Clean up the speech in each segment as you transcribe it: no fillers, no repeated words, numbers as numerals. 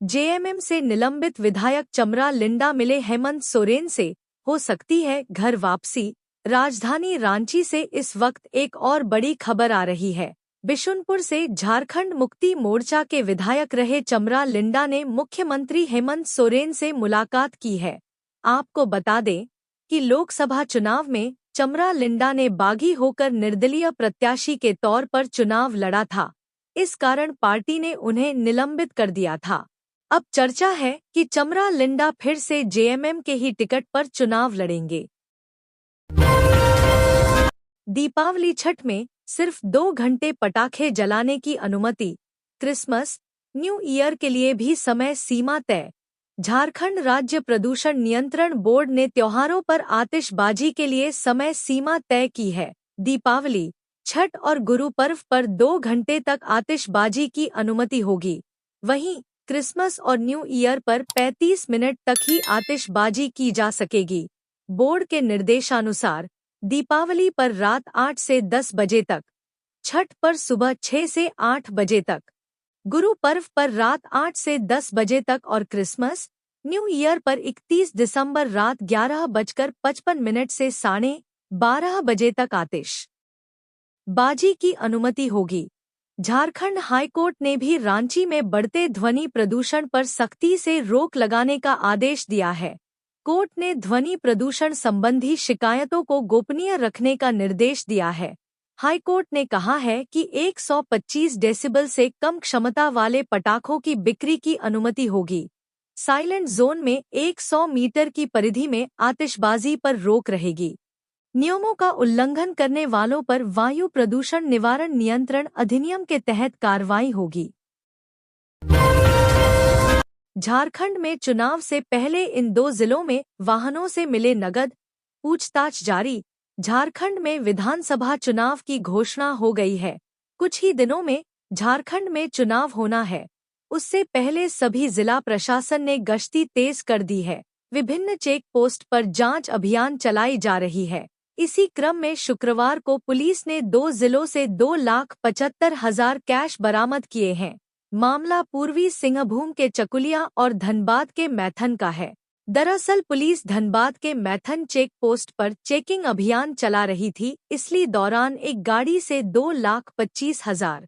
JMM से निलंबित विधायक चमरा लिंडा मिले हेमंत सोरेन से, हो सकती है घर वापसी। राजधानी रांची से इस वक्त एक और बड़ी खबर आ रही है। बिशुनपुर से झारखंड मुक्ति मोर्चा के विधायक रहे चमरा लिंडा ने मुख्यमंत्री हेमंत सोरेन से मुलाकात की है। आपको बता दें कि लोकसभा चुनाव में चमरा लिंडा ने बागी होकर निर्दलीय प्रत्याशी के तौर पर चुनाव लड़ा था। इस कारण पार्टी ने उन्हें निलंबित कर दिया था। अब चर्चा है कि चमरा लिंडा फिर से जेएमएम के ही टिकट पर चुनाव लड़ेंगे। दीपावली छठ में सिर्फ 2 घंटे पटाखे जलाने की अनुमति। क्रिसमस, न्यू ईयर के लिए भी समय सीमा तय। झारखंड राज्य प्रदूषण नियंत्रण बोर्ड ने त्योहारों पर आतिशबाजी के लिए समय सीमा तय की है। दीपावली, छठ और गुरु पर्व पर 2 घंटे तक आतिशबाजी की अनुमति होगी। वहीं क्रिसमस और न्यू ईयर पर 35 मिनट तक ही आतिशबाजी की जा सकेगी। बोर्ड के निर्देशानुसार दीपावली पर रात 8 से 10 बजे तक, छठ पर सुबह 6 से 8 बजे तक, गुरु पर्व पर रात 8 से 10 बजे तक और क्रिसमस, न्यू ईयर पर 31 दिसंबर रात 11:55 से 12:30 बजे तक आतिशबाजी की अनुमति होगी। झारखंड हाईकोर्ट ने भी रांची में बढ़ते ध्वनि प्रदूषण पर सख्ती से रोक लगाने का आदेश दिया है। कोर्ट ने ध्वनि प्रदूषण संबंधी शिकायतों को गोपनीय रखने का निर्देश दिया है। हाईकोर्ट ने कहा है कि 125 डेसिबल से कम क्षमता वाले पटाखों की बिक्री की अनुमति होगी। साइलेंट जोन में 100 मीटर की परिधि में आतिशबाजी पर रोक रहेगी। नियमों का उल्लंघन करने वालों पर वायु प्रदूषण निवारण नियंत्रण अधिनियम के तहत कार्रवाई होगी। झारखंड में चुनाव से पहले इन 2 जिलों में वाहनों से मिले नगद, पूछताछ जारी। झारखंड में विधानसभा चुनाव की घोषणा हो गई है। कुछ ही दिनों में झारखंड में चुनाव होना है। उससे पहले सभी जिला प्रशासन ने गश्ती तेज कर दी है। विभिन्न चेक पोस्ट पर जांच अभियान चलाई जा रही है। इसी क्रम में शुक्रवार को पुलिस ने 2 जिलों से 2,75,000 कैश बरामद किए हैं। मामला पूर्वी सिंहभूम के चकुलिया और धनबाद के मैथन का है। दरअसल पुलिस धनबाद के मैथन चेक पोस्ट पर चेकिंग अभियान चला रही थी। इसी दौरान एक गाड़ी से 2,25,000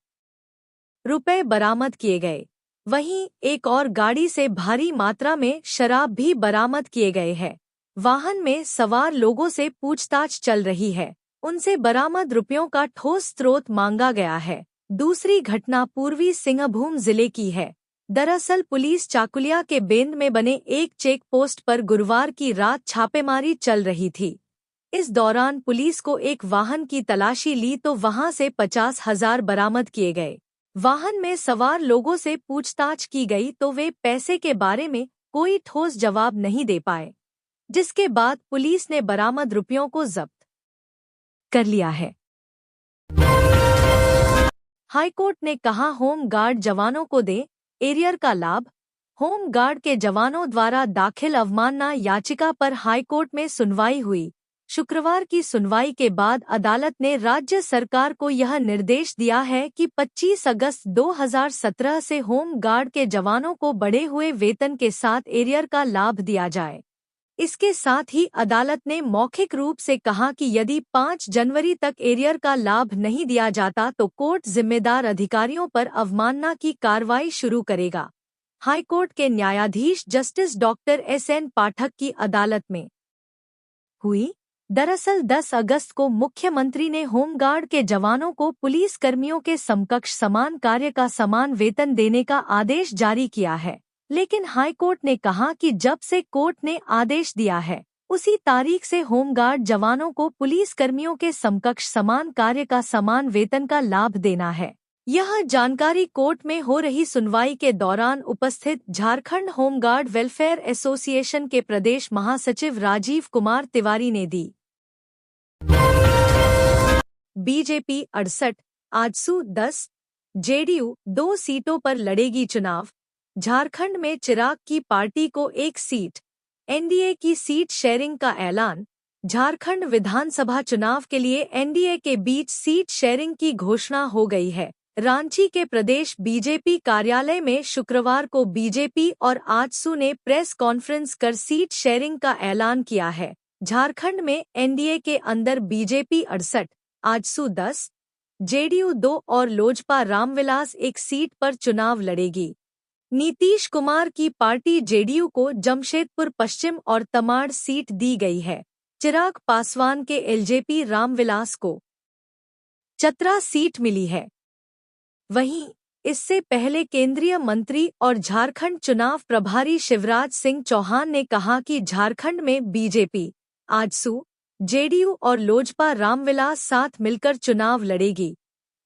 रुपए बरामद किए गए। वहीं एक और गाड़ी से भारी मात्रा में शराब भी बरामद किए गए हैं। वाहन में सवार लोगों से पूछताछ चल रही है। उनसे बरामद रुपयों का ठोस स्रोत मांगा गया है। दूसरी घटना पूर्वी सिंहभूम जिले की है। दरअसल पुलिस चाकुलिया के बेंद में बने एक चेक पोस्ट पर गुरुवार की रात छापेमारी चल रही थी। इस दौरान पुलिस को एक वाहन की तलाशी ली तो वहां से 50,000 बरामद किए गए। वाहन में सवार लोगों से पूछताछ की गई तो वे पैसे के बारे में कोई ठोस जवाब नहीं दे पाए, जिसके बाद पुलिस ने बरामद रुपयों को जब्त कर लिया है। हाईकोर्ट ने कहा होम गार्ड जवानों को दे एरियर का लाभ। होम गार्ड के जवानों द्वारा दाखिल अवमानना याचिका पर हाईकोर्ट में सुनवाई हुई। शुक्रवार की सुनवाई के बाद अदालत ने राज्य सरकार को यह निर्देश दिया है कि 25 अगस्त 2017 से होम गार्ड के जवानों को बढ़े हुए वेतन के साथ एरियर का लाभ दिया जाए। इसके साथ ही अदालत ने मौखिक रूप से कहा कि यदि 5 जनवरी तक एरियर का लाभ नहीं दिया जाता तो कोर्ट जिम्मेदार अधिकारियों पर अवमानना की कार्रवाई शुरू करेगा। हाईकोर्ट के न्यायाधीश जस्टिस डॉक्टर SN पाठक की अदालत में हुई। दरअसल 10 अगस्त को मुख्यमंत्री ने होमगार्ड के जवानों को पुलिस कर्मियों के समकक्ष समान कार्य का समान वेतन देने का आदेश जारी किया है, लेकिन हाईकोर्ट ने कहा कि जब से कोर्ट ने आदेश दिया है उसी तारीख से होमगार्ड जवानों को पुलिस कर्मियों के समकक्ष समान कार्य का समान वेतन का लाभ देना है। यह जानकारी कोर्ट में हो रही सुनवाई के दौरान उपस्थित झारखंड होमगार्ड वेलफेयर एसोसिएशन के प्रदेश महासचिव राजीव कुमार तिवारी ने दी। बीजेपी 68, आजसू 10, जेडीयू 2 सीटों पर लड़ेगी चुनाव। झारखंड में चिराग की पार्टी को 1 सीट, एनडीए की सीट शेयरिंग का ऐलान। झारखंड विधानसभा चुनाव के लिए एनडीए के बीच सीट शेयरिंग की घोषणा हो गई है। रांची के प्रदेश बीजेपी कार्यालय में शुक्रवार को बीजेपी और आजसू ने प्रेस कॉन्फ्रेंस कर सीट शेयरिंग का ऐलान किया है। झारखंड में एनडीए के अंदर बीजेपी 68, आजसू 10, जेडीयू 2 और लोजपा रामविलास 1 सीट पर चुनाव लड़ेगी। नीतीश कुमार की पार्टी जेडीयू को जमशेदपुर पश्चिम और तमाड़ सीट दी गई है। चिराग पासवान के एलजेपी रामविलास को चतरा सीट मिली है। वहीं इससे पहले केंद्रीय मंत्री और झारखंड चुनाव प्रभारी शिवराज सिंह चौहान ने कहा कि झारखंड में बीजेपी, आजसू, जेडीयू और लोजपा रामविलास साथ मिलकर चुनाव लड़ेगी।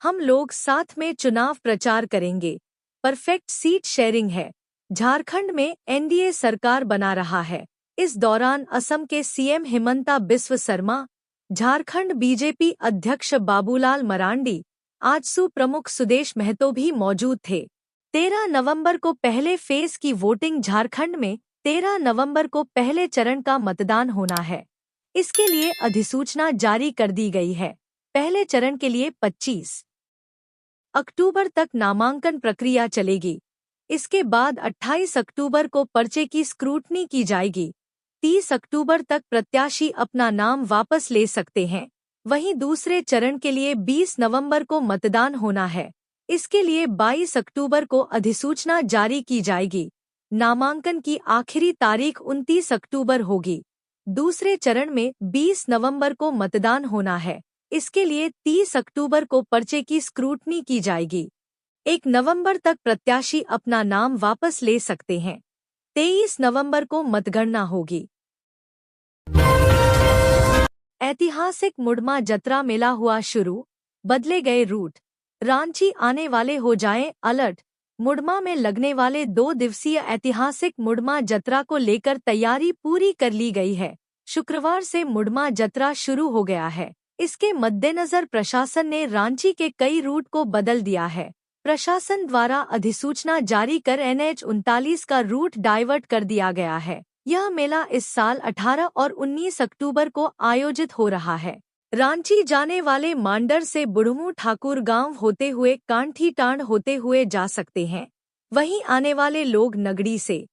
हम लोग साथ में चुनाव प्रचार करेंगे। परफेक्ट सीट शेयरिंग है। झारखंड में एनडीए सरकार बना रहा है। इस दौरान असम के सीएम हिमंता बिस्व शर्मा, झारखंड बीजेपी अध्यक्ष बाबूलाल मरांडी, आजसू प्रमुख सुदेश महतो भी मौजूद थे। 13 नवंबर को पहले फेज की वोटिंग। झारखंड में 13 नवंबर को पहले चरण का मतदान होना है। इसके लिए अधिसूचना जारी कर दी गई है। पहले चरण के लिए 25 अक्टूबर तक नामांकन प्रक्रिया चलेगी। इसके बाद 28 अक्टूबर को पर्चे की स्क्रूटनी की जाएगी। 30 अक्टूबर तक प्रत्याशी अपना नाम वापस ले सकते हैं। वहीं दूसरे चरण के लिए 20 नवंबर को मतदान होना है। इसके लिए 22 अक्टूबर को अधिसूचना जारी की जाएगी। नामांकन की आखिरी तारीख 29 अक्टूबर होगी। दूसरे चरण में 20 नवंबर को मतदान होना है। इसके लिए 30 अक्टूबर को पर्चे की स्क्रूटनी की जाएगी। 1 नवंबर तक प्रत्याशी अपना नाम वापस ले सकते हैं। 23 नवंबर को मतगणना होगी। ऐतिहासिक मुड़मा जतरा मेला हुआ शुरू, बदले गए रूट। रांची आने वाले हो जाएं अलर्ट। मुड़मा में लगने वाले 2 दिवसीय ऐतिहासिक मुड़मा जतरा को लेकर तैयारी पूरी कर ली गई है। शुक्रवार से मुड़मा जतरा शुरू हो गया है। इसके मद्देनजर प्रशासन ने रांची के कई रूट को बदल दिया है। प्रशासन द्वारा अधिसूचना जारी कर NH 39 का रूट डाइवर्ट कर दिया गया है। यह मेला इस साल 18 और 19 अक्टूबर को आयोजित हो रहा है। रांची जाने वाले मांडर से बुढ़मू ठाकुर गांव होते हुए कांठी टांड होते हुए जा सकते हैं। वहीं आने वाले लोग नगड़ी से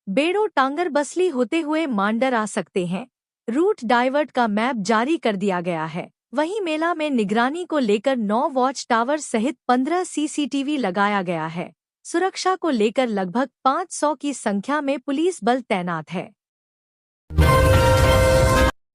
बेड़ो टांगर बसली होते हुए मांडर आ सकते हैं। रूट डाइवर्ट का मैप जारी कर दिया गया है। वहीं मेला में निगरानी को लेकर 9 वॉच टावर सहित 15 CCTV लगाया गया है। सुरक्षा को लेकर लगभग 500 की संख्या में पुलिस बल तैनात है।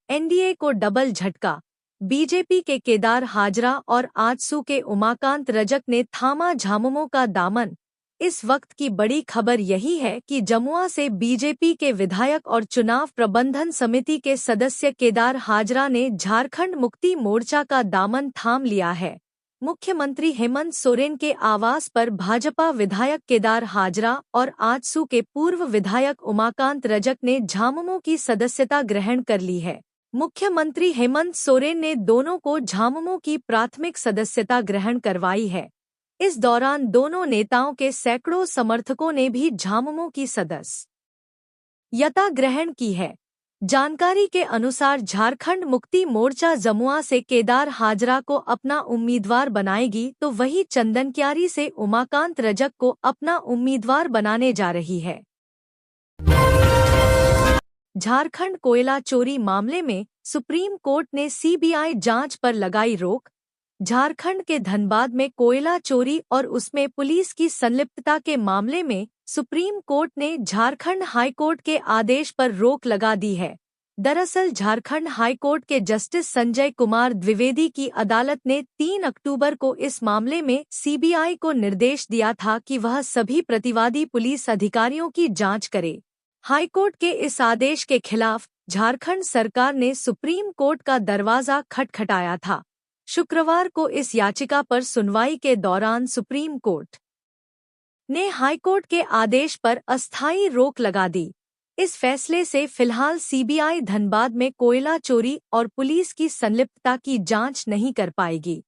एनडीए को डबल झटका। बीजेपी के केदार हाजरा और आजसू के उमाकांत रजक ने थामा झामुमो का दामन। इस वक्त की बड़ी खबर यही है कि जमुआ से बीजेपी के विधायक और चुनाव प्रबंधन समिति के सदस्य केदार हाजरा ने झारखंड मुक्ति मोर्चा का दामन थाम लिया है। मुख्यमंत्री हेमंत सोरेन के आवास पर भाजपा विधायक केदार हाजरा और आजसू के पूर्व विधायक उमाकांत रजक ने झामुमो की सदस्यता ग्रहण कर ली है। मुख्यमंत्री हेमंत सोरेन ने दोनों को झामुमो की प्राथमिक सदस्यता ग्रहण करवाई है। इस दौरान दोनों नेताओं के सैकड़ों समर्थकों ने भी झामुमो की सदस्यता ग्रहण की है। जानकारी के अनुसार झारखंड मुक्ति मोर्चा जमुआ से केदार हाजरा को अपना उम्मीदवार बनाएगी तो वही चंदनक्यारी से उमाकांत रजक को अपना उम्मीदवार बनाने जा रही है। झारखंड कोयला चोरी मामले में सुप्रीम कोर्ट ने CBI जांच पर लगाई रोक। झारखंड के धनबाद में कोयला चोरी और उसमें पुलिस की संलिप्तता के मामले में सुप्रीम कोर्ट ने झारखंड हाईकोर्ट के आदेश पर रोक लगा दी है। दरअसल झारखंड हाईकोर्ट के जस्टिस संजय कुमार द्विवेदी की अदालत ने 3 अक्टूबर को इस मामले में CBI को निर्देश दिया था कि वह सभी प्रतिवादी पुलिस अधिकारियों की जांच करे। हाईकोर्ट के इस आदेश के खिलाफ झारखंड सरकार ने सुप्रीम कोर्ट का दरवाजा खटखटाया था। शुक्रवार को इस याचिका पर सुनवाई के दौरान सुप्रीम कोर्ट ने हाईकोर्ट के आदेश पर अस्थायी रोक लगा दी। इस फैसले से फिलहाल CBI धनबाद में कोयला चोरी और पुलिस की संलिप्तता की जांच नहीं कर पाएगी।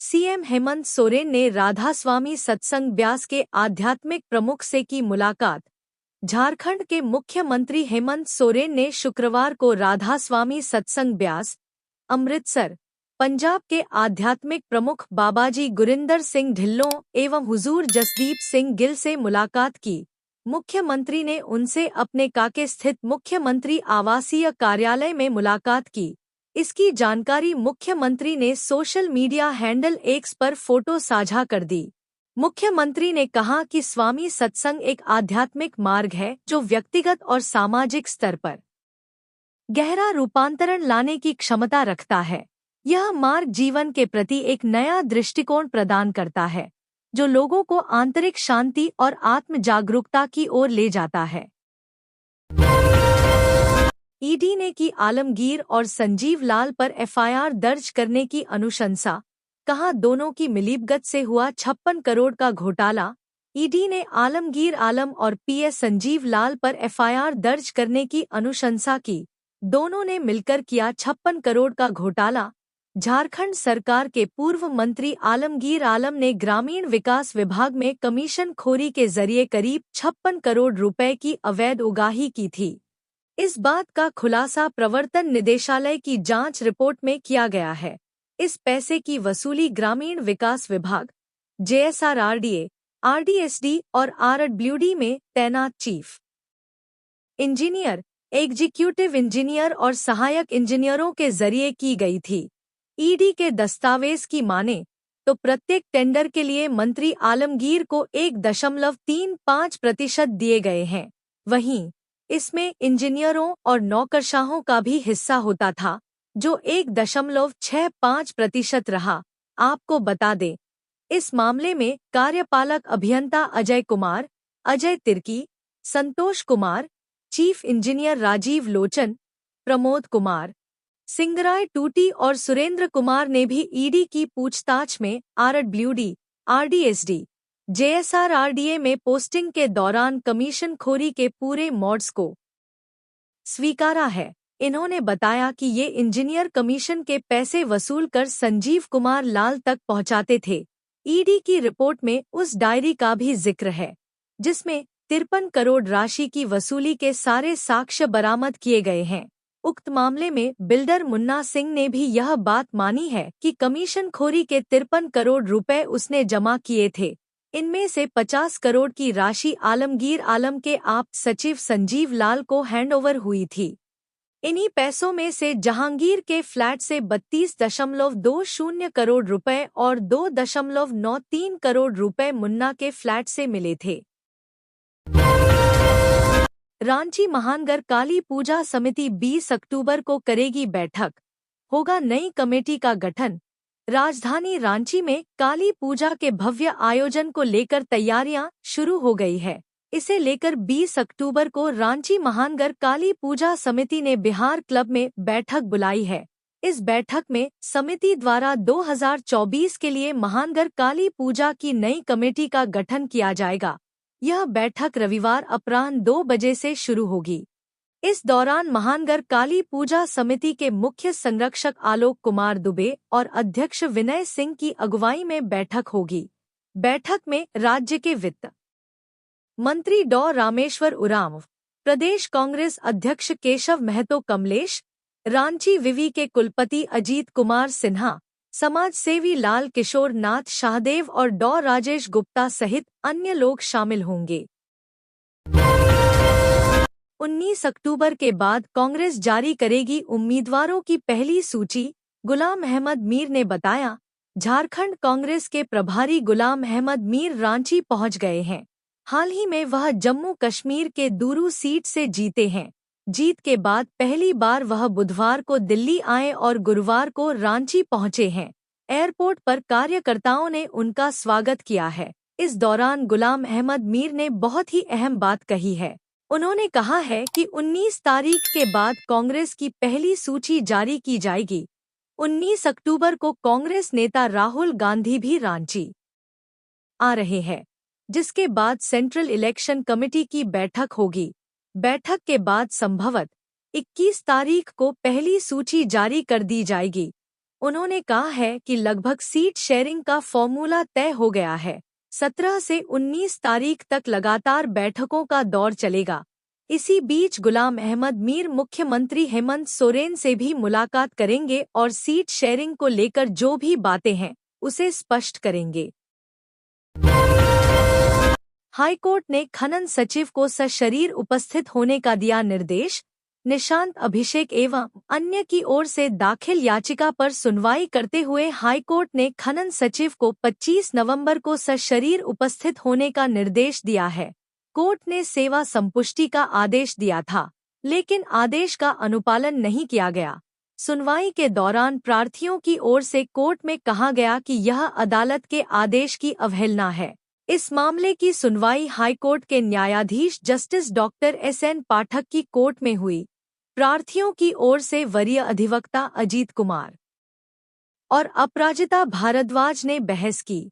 सीएम हेमंत सोरेन ने राधास्वामी सत्संग ब्यास के आध्यात्मिक प्रमुख से की मुलाकात। झारखंड के मुख्यमंत्री हेमंत सोरेन ने शुक्रवार को राधास्वामी सत्संग ब्यास, अमृतसर, पंजाब के आध्यात्मिक प्रमुख बाबाजी गुरिंदर सिंह ढिल्लों एवं हुजूर जसदीप सिंह गिल से मुलाकात की। मुख्यमंत्री ने उनसे अपने काके स्थित मुख्यमंत्री आवासीय कार्यालय में मुलाकात की। इसकी जानकारी मुख्यमंत्री ने सोशल मीडिया हैंडल एक्स पर फोटो साझा कर दी। मुख्यमंत्री ने कहा कि स्वामी सत्संग एक आध्यात्मिक मार्ग है जो व्यक्तिगत और सामाजिक स्तर पर गहरा रूपांतरण लाने की क्षमता रखता है। यह मार्ग जीवन के प्रति एक नया दृष्टिकोण प्रदान करता है जो लोगों को आंतरिक शांति और आत्म जागरूकता की ओर ले जाता है। ईडी ने की आलमगीर और संजीव लाल पर एफआईआर दर्ज करने की अनुशंसा, कहा दोनों की मिलीभगत से हुआ 56 करोड़ का घोटाला। ईडी ने आलमगीर आलम और पीएस संजीव लाल पर एफआईआर दर्ज करने की अनुशंसा की। दोनों ने मिलकर किया 56 करोड़ का घोटाला। झारखंड सरकार के पूर्व मंत्री आलमगीर आलम ने ग्रामीण विकास विभाग में कमीशन खोरी के जरिए करीब 56 करोड़ रुपए की अवैध उगाही की थी। इस बात का खुलासा प्रवर्तन निदेशालय की जांच रिपोर्ट में किया गया है। इस पैसे की वसूली ग्रामीण विकास विभाग, जेएसआरआरडीए, आरडीएसडी और आरडब्ल्यूडी में तैनात चीफ इंजीनियर, एग्जीक्यूटिव इंजीनियर और सहायक इंजीनियरों के जरिए की गई थी। ईडी के दस्तावेज की माने तो प्रत्येक टेंडर के लिए मंत्री आलमगीर को 1.35% दिए गए हैं। वहीं इसमें इंजीनियरों और नौकरशाहों का भी हिस्सा होता था जो 1.65% रहा। आपको बता दें, इस मामले में कार्यपालक अभियंता अजय कुमार, अजय तिर्की, संतोष कुमार, चीफ इंजीनियर राजीव लोचन, प्रमोद कुमार, सिंगराय टूटी और सुरेंद्र कुमार ने भी ईडी की पूछताछ में आरडब्ल्यूडी, आरडीएसडी, जेएसआरआरडीए में पोस्टिंग के दौरान कमीशन खोरी के पूरे मॉड्स को स्वीकारा है। इन्होंने बताया कि ये इंजीनियर कमीशन के पैसे वसूल कर संजीव कुमार लाल तक पहुंचाते थे। ईडी की रिपोर्ट में उस डायरी का भी जिक्र है जिसमें 53 करोड़ राशि की वसूली के सारे साक्ष्य बरामद किए गए हैं। उक्त मामले में बिल्डर मुन्ना सिंह ने भी यह बात मानी है कि कमीशन खोरी के 53 करोड़ रुपए उसने जमा किए थे। इनमें से 50 करोड़ की राशि आलमगीर आलम के आप्त सचिव संजीव लाल को हैंडओवर हुई थी। इन्हीं पैसों में से जहांगीर के फ्लैट से 32.20 करोड़ रुपए और 2.93 करोड़ रुपए मुन्ना के फ्लैट से मिले थे। रांची महानगर काली पूजा समिति 20 अक्टूबर को करेगी बैठक, होगा नई कमेटी का गठन। राजधानी रांची में काली पूजा के भव्य आयोजन को लेकर तैयारियां शुरू हो गई है। इसे लेकर 20 अक्टूबर को रांची महानगर काली पूजा समिति ने बिहार क्लब में बैठक बुलाई है। इस बैठक में समिति द्वारा 2024 के लिए महानगर काली पूजा की नई कमेटी का गठन किया जाएगा। यह बैठक रविवार अपराह्न 2 बजे से शुरू होगी। इस दौरान महानगर काली पूजा समिति के मुख्य संरक्षक आलोक कुमार दुबे और अध्यक्ष विनय सिंह की अगुवाई में बैठक होगी। बैठक में राज्य के वित्त मंत्री डॉ रामेश्वर उरांव, प्रदेश कांग्रेस अध्यक्ष केशव महतो कमलेश, रांची विवि के कुलपति अजीत कुमार सिन्हा, समाज सेवी लाल किशोर नाथ शाहदेव और डॉ राजेश गुप्ता सहित अन्य लोग शामिल होंगे। 19 अक्टूबर के बाद कांग्रेस जारी करेगी उम्मीदवारों की पहली सूची, गुलाम अहमद मीर ने बताया। झारखंड कांग्रेस के प्रभारी गुलाम अहमद मीर रांची पहुंच गए हैं। हाल ही में वह जम्मू कश्मीर के दूरू सीट से जीते हैं। जीत के बाद पहली बार वह बुधवार को दिल्ली आए और गुरुवार को रांची पहुंचे हैं। एयरपोर्ट पर कार्यकर्ताओं ने उनका स्वागत किया है। इस दौरान गुलाम अहमद मीर ने बहुत ही अहम बात कही है। उन्होंने कहा है कि 19 तारीख के बाद कांग्रेस की पहली सूची जारी की जाएगी। 19 अक्टूबर को कांग्रेस नेता राहुल गांधी भी रांची आ रहे हैं, जिसके बाद सेंट्रल इलेक्शन कमेटी की बैठक होगी। बैठक के बाद संभवत 21 तारीख को पहली सूची जारी कर दी जाएगी। उन्होंने कहा है कि लगभग सीट शेयरिंग का फॉर्मूला तय हो गया है। 17 से 19 तारीख तक लगातार बैठकों का दौर चलेगा। इसी बीच गुलाम अहमद मीर मुख्यमंत्री हेमंत सोरेन से भी मुलाकात करेंगे और सीट शेयरिंग को लेकर जो भी बातें हैं उसे स्पष्ट करेंगे। हाईकोर्ट ने खनन सचिव को सशरीर उपस्थित होने का दिया निर्देश। निशांत अभिषेक एवं अन्य की ओर से दाखिल याचिका पर सुनवाई करते हुए हाईकोर्ट ने खनन सचिव को 25 नवंबर को सशरीर उपस्थित होने का निर्देश दिया है। कोर्ट ने सेवा संपुष्टि का आदेश दिया था, लेकिन आदेश का अनुपालन नहीं किया गया। सुनवाई के दौरान प्रार्थियों की ओर से कोर्ट में कहा गया कि यह अदालत के आदेश की अवहेलना है। इस मामले की सुनवाई हाईकोर्ट के न्यायाधीश जस्टिस डॉक्टर एस.एन. पाठक की कोर्ट में हुई। प्रार्थियों की ओर से वरीय अधिवक्ता अजीत कुमार और अपराजिता भारद्वाज ने बहस की।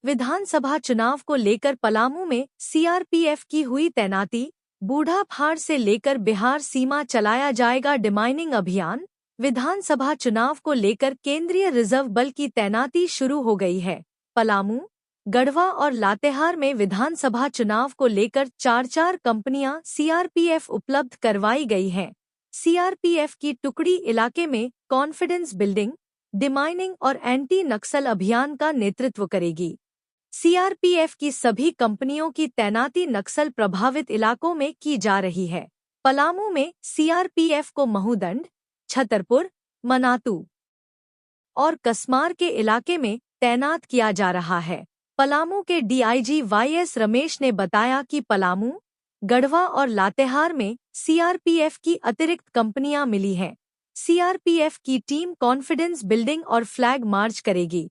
विधानसभा चुनाव को लेकर पलामू में सीआरपीएफ की हुई तैनाती। बूढ़ापहाड़ से लेकर बिहार सीमा चलाया जाएगा डिमाइनिंग अभियान। विधानसभा चुनाव को लेकर केंद्रीय रिजर्व बल की तैनाती शुरू हो गई है। पलामू, गढ़वा और लातेहार में विधानसभा चुनाव को लेकर 4-4 कंपनियां सीआरपीएफ उपलब्ध करवाई गई हैं। सीआरपीएफ की टुकड़ी इलाके में कॉन्फिडेंस बिल्डिंग, डिमाइनिंग और एंटी नक्सल अभियान का नेतृत्व करेगी। सीआरपीएफ की सभी कंपनियों की तैनाती नक्सल प्रभावित इलाकों में की जा रही है। पलामू में सीआरपीएफ को महूदंड, छतरपुर, मनातू और कसमार के इलाके में तैनात किया जा रहा है। पलामू के डीआईजी वाईएस रमेश ने बताया कि पलामू, गढ़वा और लातेहार में सीआरपीएफ की अतिरिक्त कंपनियां मिली हैं। सीआरपीएफ की टीम कॉन्फिडेंस बिल्डिंग और फ्लैग मार्च करेगी।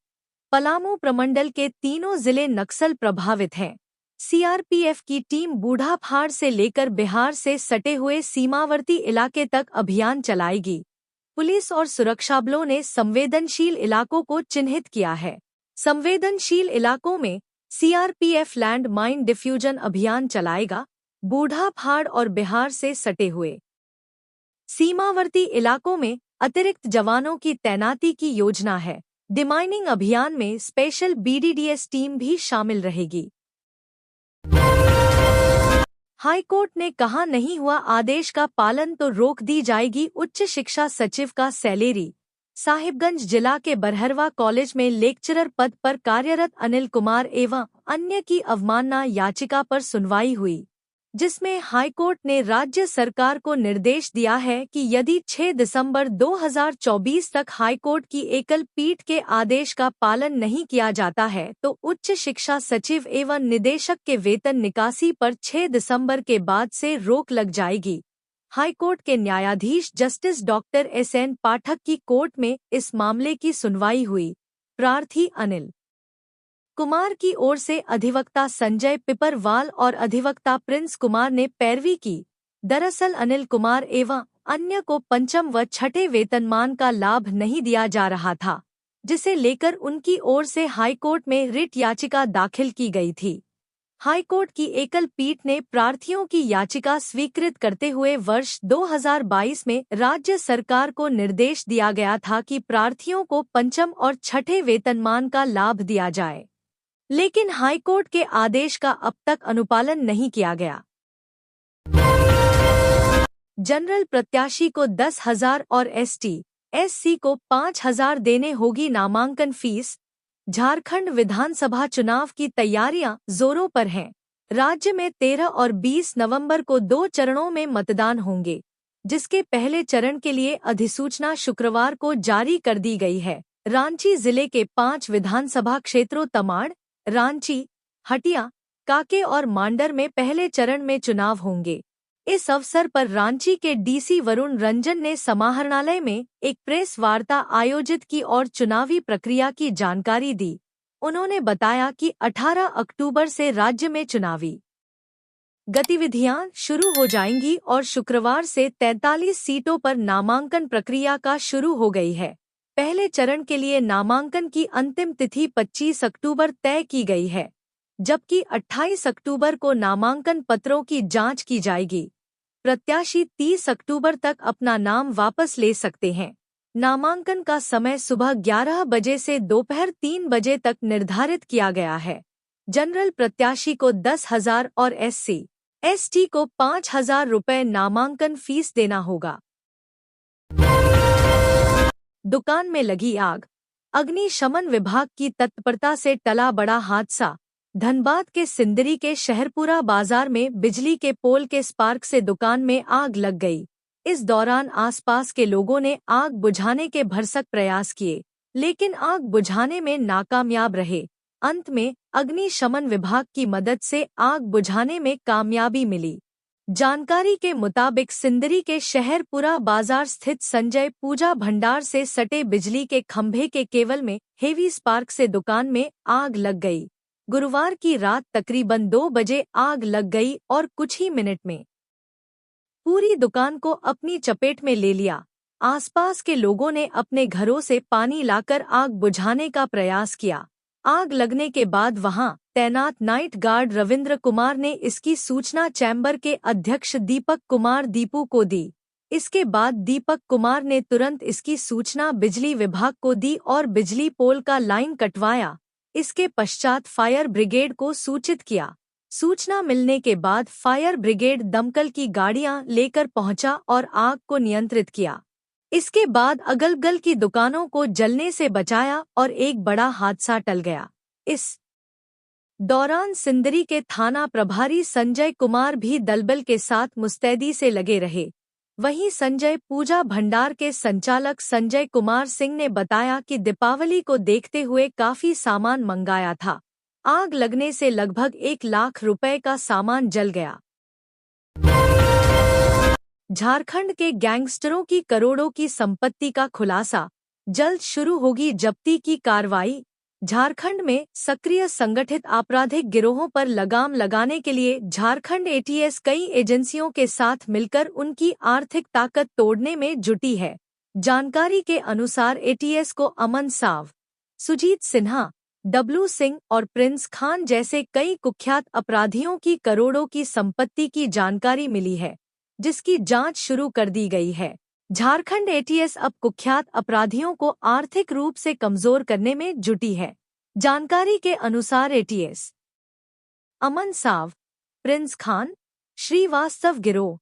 पलामू प्रमंडल के तीनों जिले नक्सल प्रभावित हैं। सीआरपीएफ की टीम बूढ़ापहाड़ से लेकर बिहार से सटे हुए सीमावर्ती इलाके तक अभियान चलाएगी। पुलिस और सुरक्षा बलों ने संवेदनशील इलाकों को चिन्हित किया है। संवेदनशील इलाकों में सीआरपीएफ लैंड माइन डिफ्यूजन अभियान चलाएगा। बूढ़ापहाड़ और बिहार से सटे हुए सीमावर्ती इलाकों में अतिरिक्त जवानों की तैनाती की योजना है। डिमाइनिंग अभियान में स्पेशल बीडीडीएस टीम भी शामिल रहेगी। हाईकोर्ट ने कहा, नहीं हुआ आदेश का पालन तो रोक दी जाएगी उच्च शिक्षा सचिव का सैलेरी। साहिबगंज जिला के बरहरवा कॉलेज में लेक्चरर पद पर कार्यरत अनिल कुमार एवं अन्य की अवमानना याचिका पर सुनवाई हुई, जिसमें हाईकोर्ट ने राज्य सरकार को निर्देश दिया है कि यदि 6 दिसंबर 2024 तक हाईकोर्ट की एकल पीठ के आदेश का पालन नहीं किया जाता है तो उच्च शिक्षा सचिव एवं निदेशक के वेतन निकासी पर 6 दिसंबर के बाद से रोक लग जाएगी। हाईकोर्ट के न्यायाधीश जस्टिस डॉक्टर एस.एन. पाठक की कोर्ट में इस मामले की सुनवाई हुई। प्रार्थी अनिल कुमार की ओर से अधिवक्ता संजय पिपरवाल और अधिवक्ता प्रिंस कुमार ने पैरवी की। दरअसल अनिल कुमार एवं अन्य को पंचम व छठे वेतनमान का लाभ नहीं दिया जा रहा था, जिसे लेकर उनकी ओर से हाईकोर्ट में रिट याचिका दाखिल की गई थी। हाईकोर्ट की एकल पीठ ने प्रार्थियों की याचिका स्वीकृत करते हुए वर्ष 2022 में राज्य सरकार को निर्देश दिया गया था कि प्रार्थियों को पंचम और छठे वेतनमान का लाभ दिया जाए, लेकिन हाईकोर्ट के आदेश का अब तक अनुपालन नहीं किया गया। जनरल प्रत्याशी को 10,000 और एसटी/एससी को 5,000 देने होगी नामांकन फीस। झारखंड विधानसभा चुनाव की तैयारियां जोरों पर हैं। राज्य में 13 और 20 नवंबर को 2 चरणों में मतदान होंगे, जिसके पहले चरण के लिए अधिसूचना शुक्रवार को जारी कर दी गई है। रांची जिले के 5 विधानसभा क्षेत्रों तमाड़, रांची, हटिया, काके और मांडर में पहले चरण में चुनाव होंगे। इस अवसर पर रांची के डीसी वरुण रंजन ने समाहरणालय में एक प्रेस वार्ता आयोजित की और चुनावी प्रक्रिया की जानकारी दी। उन्होंने बताया कि 18 अक्टूबर से राज्य में चुनावी गतिविधियां शुरू हो जाएंगी और शुक्रवार से 43 सीटों पर नामांकन प्रक्रिया का शुरू हो गई है। पहले चरण के लिए नामांकन की अंतिम तिथि 25 अक्टूबर तय की गई है, जबकि 28 अक्टूबर को नामांकन पत्रों की जांच की जाएगी। प्रत्याशी 30 अक्टूबर तक अपना नाम वापस ले सकते हैं। नामांकन का समय सुबह 11 बजे से दोपहर 3 बजे तक निर्धारित किया गया है। जनरल प्रत्याशी को 10,000 और SC/ST को 5,000 रुपये नामांकन फीस देना होगा। दुकान में लगी आग, अग्निशमन विभाग की तत्परता से टला बड़ा हादसा। धनबाद के सिंदरी के शहरपुरा बाजार में बिजली के पोल के स्पार्क से दुकान में आग लग गई। इस दौरान आसपास के लोगों ने आग बुझाने के भरसक प्रयास किए, लेकिन आग बुझाने में नाकामयाब रहे। अंत में अग्निशमन विभाग की मदद से आग बुझाने में कामयाबी मिली। जानकारी के मुताबिक सिंदरी के शहरपुरा बाजार स्थित संजय पूजा भंडार से सटे बिजली के खंभे के केबल में हेवी स्पार्क से दुकान में आग लग गई। गुरुवार की रात तकरीबन 2 बजे आग लग गई और कुछ ही मिनट में पूरी दुकान को अपनी चपेट में ले लिया। आसपास के लोगों ने अपने घरों से पानी लाकर आग बुझाने का प्रयास किया। आग लगने के बाद वहां तैनात नाइट गार्ड रविंद्र कुमार ने इसकी सूचना चैम्बर के अध्यक्ष दीपक कुमार दीपू को दी। इसके बाद दीपक कुमार ने तुरंत इसकी सूचना बिजली विभाग को दी और बिजली पोल का लाइन कटवाया। इसके पश्चात फायर ब्रिगेड को सूचित किया। सूचना मिलने के बाद फायर ब्रिगेड दमकल की गाड़ियां लेकर पहुंचा और आग को नियंत्रित किया। इसके बाद अगल-बगल की दुकानों को जलने से बचाया और एक बड़ा हादसा टल गया। इस दौरान सिंदरी के थाना प्रभारी संजय कुमार भी दलबल के साथ मुस्तैदी से लगे रहे। वहीं संजय पूजा भंडार के संचालक संजय कुमार सिंह ने बताया कि दीपावली को देखते हुए काफी सामान मंगाया था। आग लगने से लगभग 1 लाख रुपए का सामान जल गया। झारखंड के गैंगस्टरों की करोड़ों की संपत्ति का खुलासा, जल्द शुरू होगी जब्ती की कार्रवाई। झारखंड में सक्रिय संगठित आपराधिक गिरोहों पर लगाम लगाने के लिए झारखंड ATS कई एजेंसियों के साथ मिलकर उनकी आर्थिक ताकत तोड़ने में जुटी है। जानकारी के अनुसार ATS को अमन साव, सुजीत सिन्हा, डब्लू सिंह और प्रिंस खान जैसे कई कुख्यात अपराधियों की करोड़ों की संपत्ति की जानकारी मिली है, जिसकी जांच शुरू कर दी गई है। झारखंड ATS अब कुख्यात अपराधियों को आर्थिक रूप से कमजोर करने में जुटी है। जानकारी के अनुसार ATS अमन साव, प्रिंस खान, श्रीवास्तव गिरोह,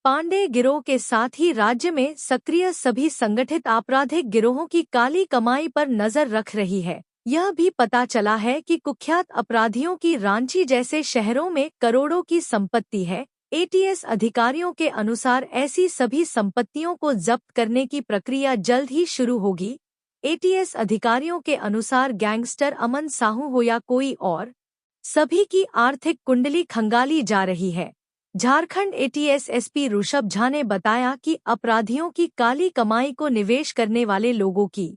पांडे गिरोह के साथ ही राज्य में सक्रिय सभी संगठित आपराधिक गिरोहों की काली कमाई पर नजर रख रही है। यह भी पता चला है कि कुख्यात अपराधियों की रांची जैसे शहरों में करोड़ों की संपत्ति है। ATS अधिकारियों के अनुसार ऐसी सभी संपत्तियों को जब्त करने की प्रक्रिया जल्द ही शुरू होगी। ATS अधिकारियों के अनुसार गैंगस्टर अमन साहू हो या कोई और, सभी की आर्थिक कुंडली खंगाली जा रही है। झारखंड ATS SP ऋषभ झा ने बताया कि अपराधियों की काली कमाई को निवेश करने वाले लोगों की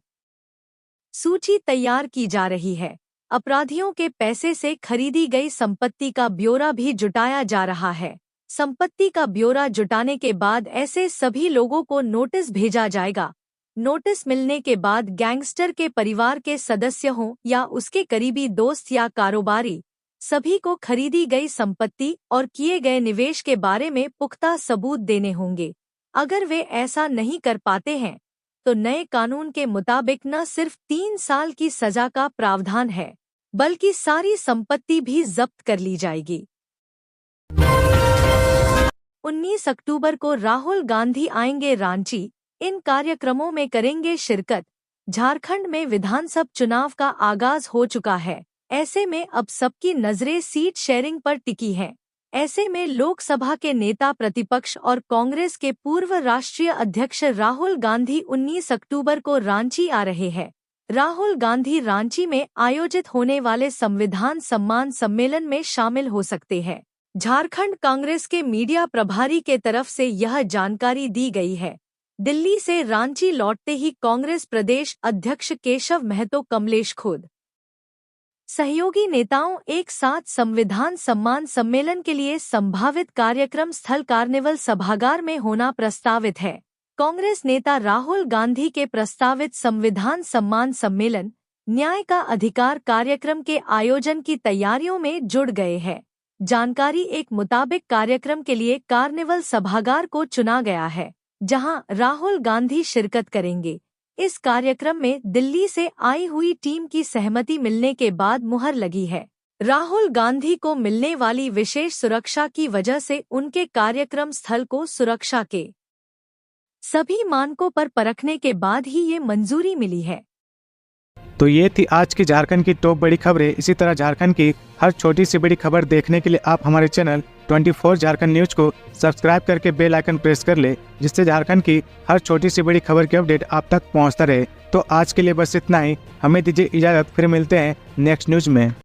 सूची तैयार की जा रही है। अपराधियों के पैसे से खरीदी गई संपत्ति का ब्यौरा भी जुटाया जा रहा है। संपत्ति का ब्यौरा जुटाने के बाद ऐसे सभी लोगों को नोटिस भेजा जाएगा। नोटिस मिलने के बाद गैंगस्टर के परिवार के सदस्य हों या उसके करीबी दोस्त या कारोबारी, सभी को खरीदी गई संपत्ति और किए गए निवेश के बारे में पुख्ता सबूत देने होंगे। अगर वे ऐसा नहीं कर पाते हैं तो नए कानून के मुताबिक न सिर्फ 3 साल की सजा का प्रावधान है, बल्कि सारी संपत्ति भी जब्त कर ली जाएगी। 19 अक्टूबर को राहुल गांधी आएंगे रांची, इन कार्यक्रमों में करेंगे शिरकत। झारखंड में विधानसभा चुनाव का आगाज हो चुका है। ऐसे में अब सबकी नजरें सीट शेयरिंग पर टिकी हैं। ऐसे में लोकसभा के नेता प्रतिपक्ष और कांग्रेस के पूर्व राष्ट्रीय अध्यक्ष राहुल गांधी 19 अक्टूबर को रांची आ रहे हैं। राहुल गांधी रांची में आयोजित होने वाले संविधान सम्मान सम्मेलन में शामिल हो सकते हैं। झारखंड कांग्रेस के मीडिया प्रभारी के तरफ से यह जानकारी दी गई है। दिल्ली से रांची लौटते ही कांग्रेस प्रदेश अध्यक्ष केशव महतो कमलेश खुद सहयोगी नेताओं एक साथ संविधान सम्मान सम्मेलन के लिए संभावित कार्यक्रम स्थल कार्निवल सभागार में होना प्रस्तावित है। कांग्रेस नेता राहुल गांधी के प्रस्तावित संविधान सम्मान सम्मेलन न्याय का अधिकार कार्यक्रम के आयोजन की तैयारियों में जुड़ गए हैं। जानकारी एक मुताबिक कार्यक्रम के लिए कार्निवल सभागार को चुना गया है, जहां राहुल गांधी शिरकत करेंगे। इस कार्यक्रम में दिल्ली से आई हुई टीम की सहमति मिलने के बाद मुहर लगी है। राहुल गांधी को मिलने वाली विशेष सुरक्षा की वजह से उनके कार्यक्रम स्थल को सुरक्षा के सभी मानकों पर परखने के बाद ही ये मंजूरी मिली है। तो ये थी आज की झारखंड की टॉप बड़ी खबरें। इसी तरह झारखंड की हर छोटी सी बड़ी खबर देखने के लिए आप हमारे चैनल 24 झारखंड न्यूज को सब्सक्राइब करके बेल आइकन प्रेस कर ले, जिससे झारखंड की हर छोटी सी बड़ी खबर की अपडेट आप तक पहुंचता रहे। तो आज के लिए बस इतना ही, हमें दीजिए इजाजत, फिर मिलते हैं नेक्स्ट न्यूज में।